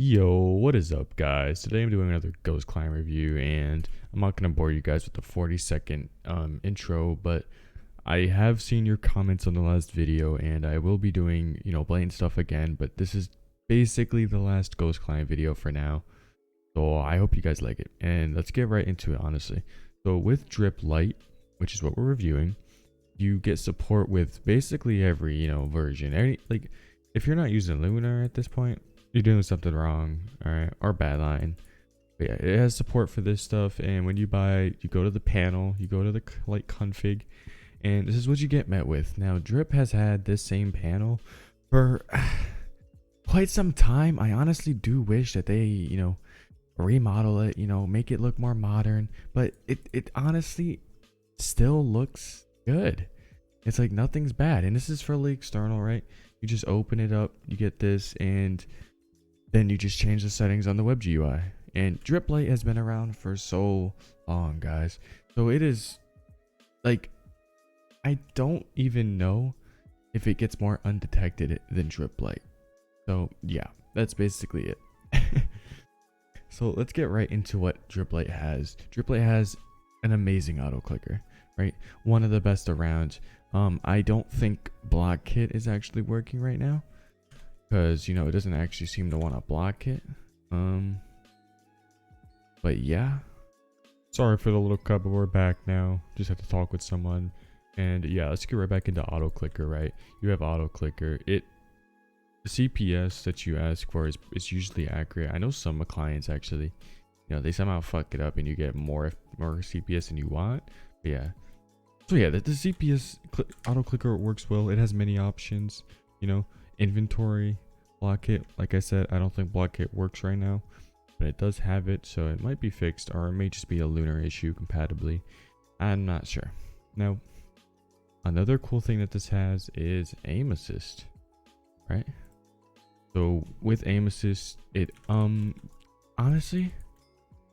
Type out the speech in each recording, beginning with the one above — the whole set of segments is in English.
Yo, what is up, guys? Today I'm doing another Ghost Client review, and I'm not gonna bore you guys with the 40-second intro, but I have seen your comments on the last video, and I will be doing, blatant stuff again, but this is basically the last Ghost Client video for now. So I hope you guys like it, and let's get right into it, honestly. So with Drip LITE, which is what we're reviewing, you get support with basically every, version. If you're not using Lunar at this point, you're doing something wrong, all right, or bad line. But yeah, it has support for this stuff, and when you buy, you go to the panel, you go to the LITE config, and this is what you get met with. Now, Drip has had this same panel for quite some time. I honestly do wish that they, remodel it, make it look more modern, but it honestly still looks good. It's like nothing's bad, and this is fully external, right? You just open it up, you get this, and then you just change the settings on the web GUI. And Drip LITE has been around for so long, guys. So it is like, I don't even know if it gets more undetected than Drip LITE. So yeah, that's basically it. So let's get right into what Drip LITE has. Drip LITE has an amazing auto clicker, right? One of the best around. I don't think block kit is actually working right now, because it doesn't actually seem to want to block it. But yeah, sorry for the little cut, but we're back now. Just had to talk with someone, and yeah, let's get right back into auto clicker. Right, you have auto clicker. The CPS that you ask for is usually accurate. I know some clients actually, they somehow fuck it up and you get more CPS than you want. But yeah, so yeah, the CPS auto clicker works well. It has many options. Inventory, block kit. Like I said, I don't think block kit works right now, but it does have it, so it might be fixed, or it may just be a Lunar issue compatibly. I'm not sure. Now, another cool thing that this has is aim assist, right? So with aim assist, it honestly,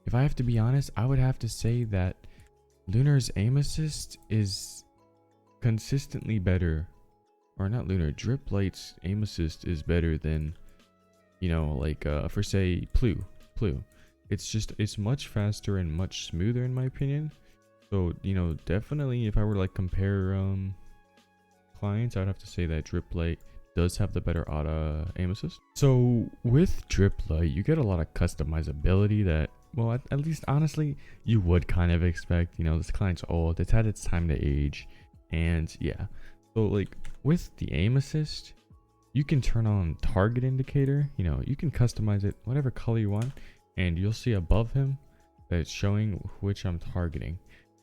if I have to be honest, I would have to say that Lunar's aim assist is consistently better. Or not Lunar, Drip LITE's aim assist is better than, for say Plu. It's much faster and much smoother in my opinion. So, definitely if I were to compare clients, I'd have to say that Drip LITE does have the better auto aim assist. So with Drip LITE, you get a lot of customizability that, well, at least honestly, you would kind of expect. This client's old, it's had its time to age, and yeah. So with the aim assist, you can turn on target indicator. You can customize it whatever color you want, and you'll see above him that it's showing which I'm targeting.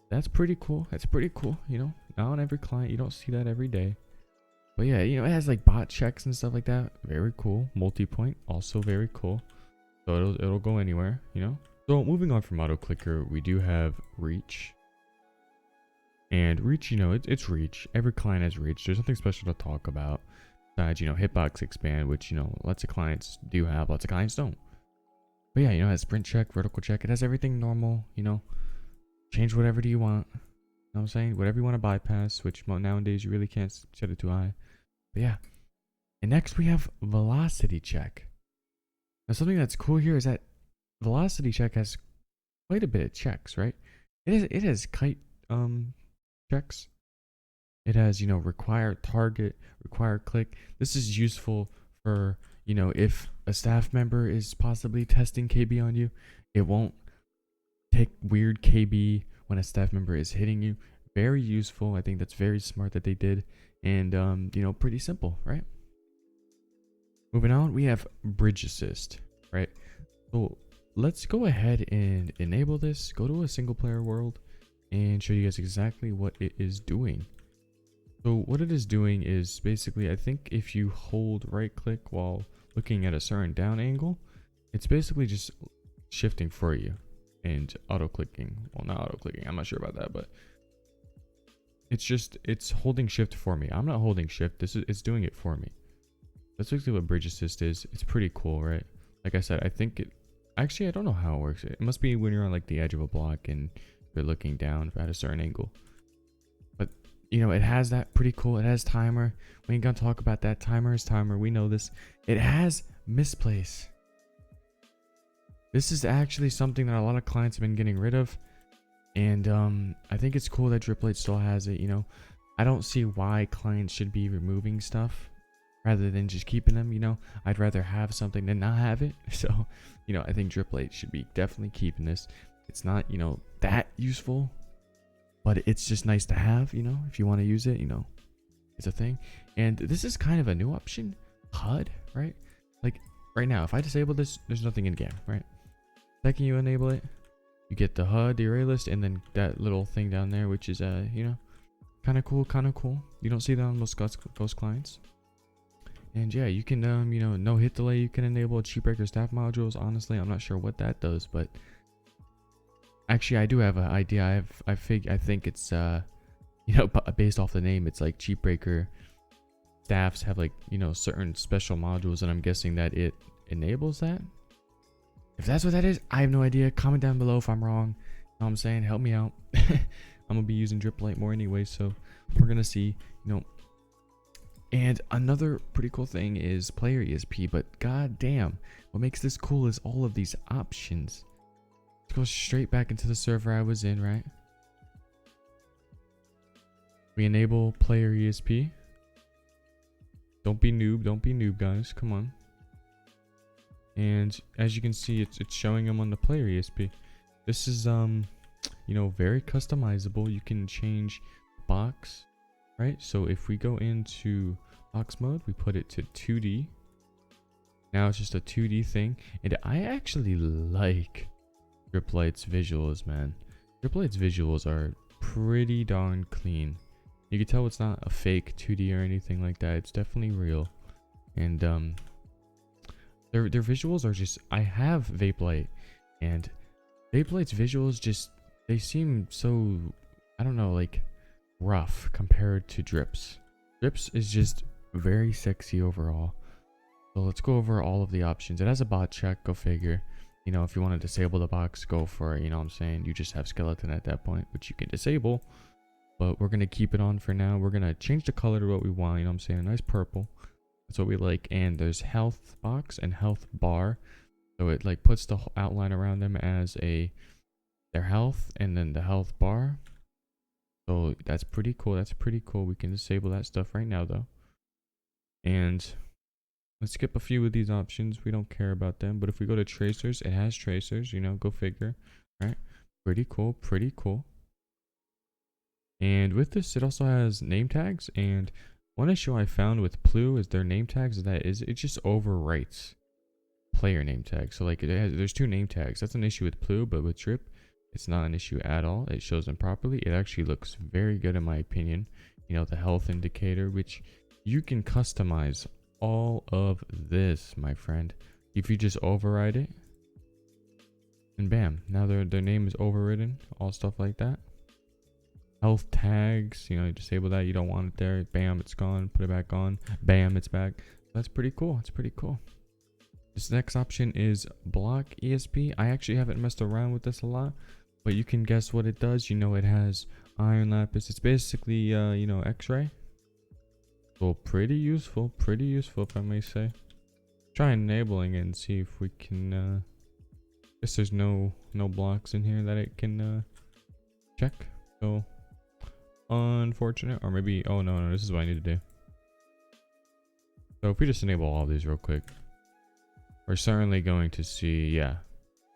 That's pretty cool. Not on every client, you don't see that every day. But yeah, it has bot checks and stuff like that. Very cool. Multi-point, also very cool. So it'll go anywhere, So moving on from auto clicker, we do have reach. And reach, it's reach. Every client has reach. There's nothing special to talk about. Besides, hitbox expand, which, lots of clients do have, lots of clients don't. But yeah, it has sprint check, vertical check. It has everything normal, Change whatever do you want. You know what I'm saying? Whatever you want to bypass, which nowadays you really can't set it too high. But yeah. And next we have velocity check. Now something that's cool here is that velocity check has quite a bit of checks, right? It has kite checks. It has, require target, require click. This is useful for, if a staff member is possibly testing KB on you, it won't take weird KB when a staff member is hitting you. Very useful. I think that's very smart that they did. And, pretty simple, right? Moving on, we have bridge assist, right? So let's go ahead and enable this. Go to a single player world and show you guys exactly what it is doing. So what it is doing is basically, I think if you hold right click while looking at a certain down angle, it's basically just shifting for you and auto clicking. Well, not auto clicking, I'm not sure about that, but it's holding shift for me. I'm not holding shift, it's doing it for me. That's basically what bridge assist is. It's pretty cool, right? Like I said, I think actually I don't know how it works. It must be when you're on the edge of a block and you're looking down at a certain angle. But it has that, pretty cool. It has timer. We ain't gonna talk about that. Timer is timer, we know this. It has misplace. This is actually something that a lot of clients have been getting rid of. And I think it's cool that DripLite still has it, you know. I don't see why clients should be removing stuff rather than just keeping them, you know. I'd rather have something than not have it. So, you know, I think DripLite should be definitely keeping this. It's not, you know, that useful, but it's just nice to have, you know, if you want to use it, you know, it's a thing. And this is kind of a new option, HUD, right? Like right now, if I disable this, there's nothing in game, right? Second you enable it, you get the HUD, the array list, and then that little thing down there, which is, you know, kind of cool, kind of cool. You don't see that on most ghost clients. And yeah, you can, you know, no hit delay, you can enable cheat breaker staff modules. Honestly, I'm not sure what that does, but actually, I do have an idea. I think it's, you know, based off the name, it's like cheat breaker staffs have like, you know, certain special modules, and I'm guessing that it enables that. If that's what that is, I have no idea. Comment down below if I'm wrong. You know what I'm saying? Help me out. I'm gonna be using DripLite more anyway, so we're gonna see, you know. And another pretty cool thing is player ESP, but god damn, what makes this cool is all of these options. Let's go straight back into the server I was in, right? We enable player ESP. Don't be noob, guys. Come on. And as you can see, it's showing them on the player ESP. This is you know, very customizable. You can change box, right? So if we go into box mode, we put it to 2D. Now it's just a 2D thing, and I actually like DripLite's visuals, man. DripLite's visuals are pretty darn clean. You can tell it's not a fake 2D or anything like that. It's definitely real. And their visuals are just, I have VapeLite, and VapeLite's visuals just, they seem so, I don't know, like rough compared to Drips. Drips is just very sexy overall. So let's go over all of the options. It has a bot check, go figure. You know, if you want to disable the box, go for it. You know what I'm saying? You just have skeleton at that point, which you can disable. But we're going to keep it on for now. We're going to change the color to what we want. You know what I'm saying? A nice purple. That's what we like. And there's health box and health bar. So it like puts the outline around them as their health and then the health bar. So that's pretty cool. That's pretty cool. We can disable that stuff right now though. And let's skip a few of these options. We don't care about them. But if we go to tracers, it has tracers, you know, go figure. Right? Pretty cool. Pretty cool. And with this, it also has name tags. And one issue I found with Plu is their name tags is that it just overwrites player name tags. So like there's two name tags. That's an issue with Plu, but with Drip, it's not an issue at all. It shows them properly. It actually looks very good in my opinion. You know, the health indicator, which you can customize all of this, my friend. If you just override it, and bam, now their name is overridden, all stuff like that. Health tags, you know, you disable that, you don't want it there, bam, it's gone, put it back on, bam, it's back. That's pretty cool. It's pretty cool. This next option is block ESP. I actually haven't messed around with this a lot, but you can guess what it does. You know, it has iron lapis. It's basically you know, x-ray. So pretty useful if I may say. Try enabling it and see if we can guess there's no blocks in here that it can check. So unfortunate, or maybe, oh no, this is what I need to do. So if we just enable all of these real quick, we're certainly going to see, yeah,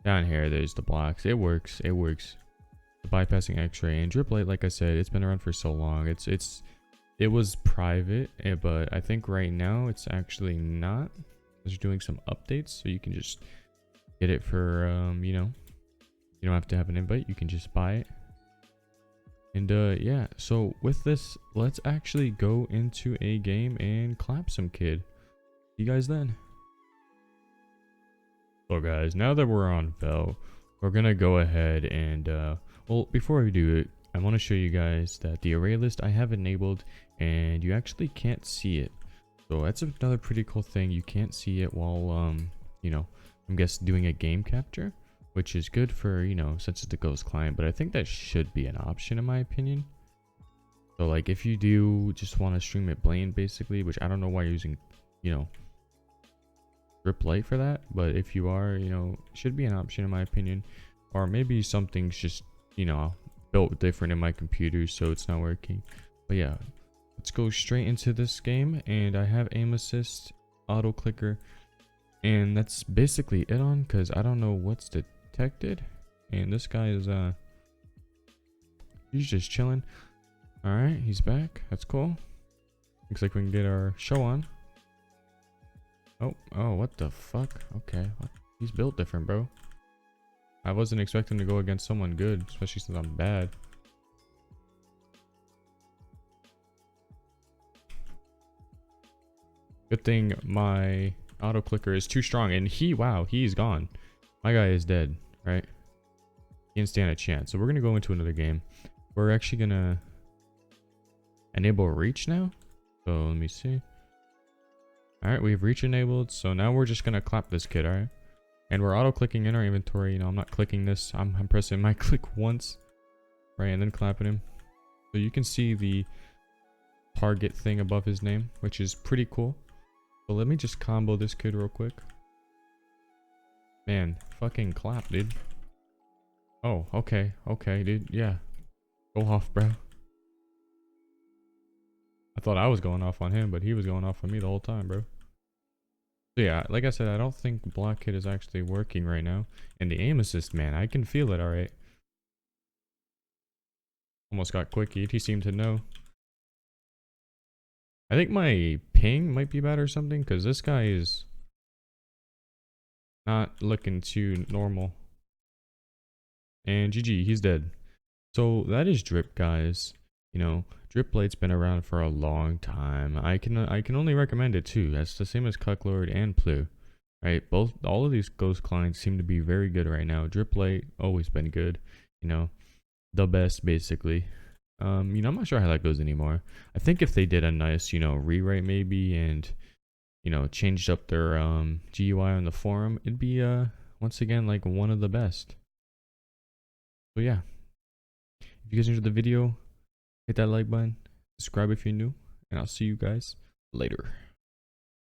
down here there's the blocks. It works. The bypassing x-ray and DripLite, like I said, it's been around for so long. It was private, but I think right now it's actually not. It's doing some updates, so you can just get it for you know, you don't have to have an invite, you can just buy it. And yeah, so with this, let's actually go into a game and clap some kid. See you guys then. So guys, now that we're on Vel, we're gonna go ahead and well, before we do it, I want to show you guys that the array list I have enabled, and you actually can't see it. So that's another pretty cool thing. You can't see it while you know, I'm guessing doing a game capture, which is good for, you know, since it's the ghost client, but I think that should be an option in my opinion. So like if you do just want to stream it plain basically, which I don't know why you're using, you know, drip light for that, but if you are, you know, should be an option in my opinion. Or maybe something's just, you know, built different in my computer so it's not working. But yeah, let's go straight into this game. And I have aim assist, auto clicker, and that's basically it on, because I don't know what's detected. And this guy is he's just chilling. All right, he's back. That's cool. Looks like we can get our show on. Oh, what the fuck? Okay, what? He's built different, bro. I wasn't expecting to go against someone good, especially since I'm bad. Good thing my auto clicker is too strong, and wow, he's gone. My guy is dead, right? He didn't stand a chance. So we're gonna go into another game. We're actually gonna enable reach now. So let me see. All right, we have reach enabled. So now we're just gonna clap this kid, all right? And we're auto clicking in our inventory. You know, I'm not clicking this. I'm pressing my click once, right, and then clapping him. So you can see the target thing above his name, which is pretty cool. So let me just combo this kid real quick. Man, fucking clap, dude. Oh, okay, dude. Yeah, go off, bro. I thought I was going off on him, but he was going off on me the whole time, bro. So yeah, like I said, I don't think block hit is actually working right now. And the aim assist, man, I can feel it, alright. Almost got quickied. He seemed to know. I think my ping might be bad or something, because this guy is not looking too normal. And GG, he's dead. So that is drip, guys. You know, drip light's been around for a long time. I can only recommend it too. That's the same as Cucklord and Plu, right? All of these ghost clients seem to be very good right now. Drip light always been good, you know, the best basically. You know, I'm not sure how that goes anymore. I think if they did a nice, you know, rewrite maybe, and you know, changed up their GUI on the forum, it'd be once again like one of the best. So yeah, if you guys enjoyed the video, hit that like button, subscribe if you're new, and I'll see you guys later.